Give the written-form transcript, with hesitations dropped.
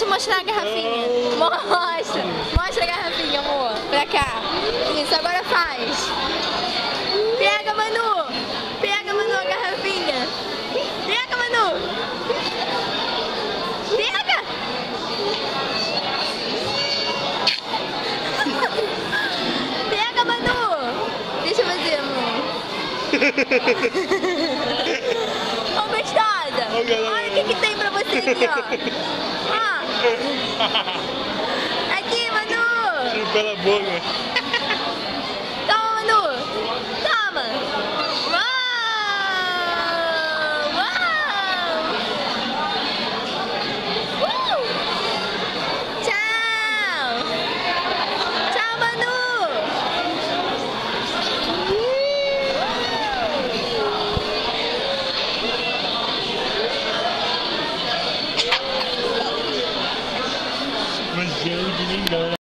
Deixa eu mostrar a garrafinha. Mostra. Mostra a garrafinha, amor. Pra cá. Isso, agora faz. Pega, Manu. Pega, Manu, a garrafinha. Pega, Manu. Pega. Pega, Manu. Deixa eu fazer, amor. Ô, gostosa. Olha o que tem pra você aqui, ó. Ó. Aqui, Manu. Pela boca. Mas de ninguém.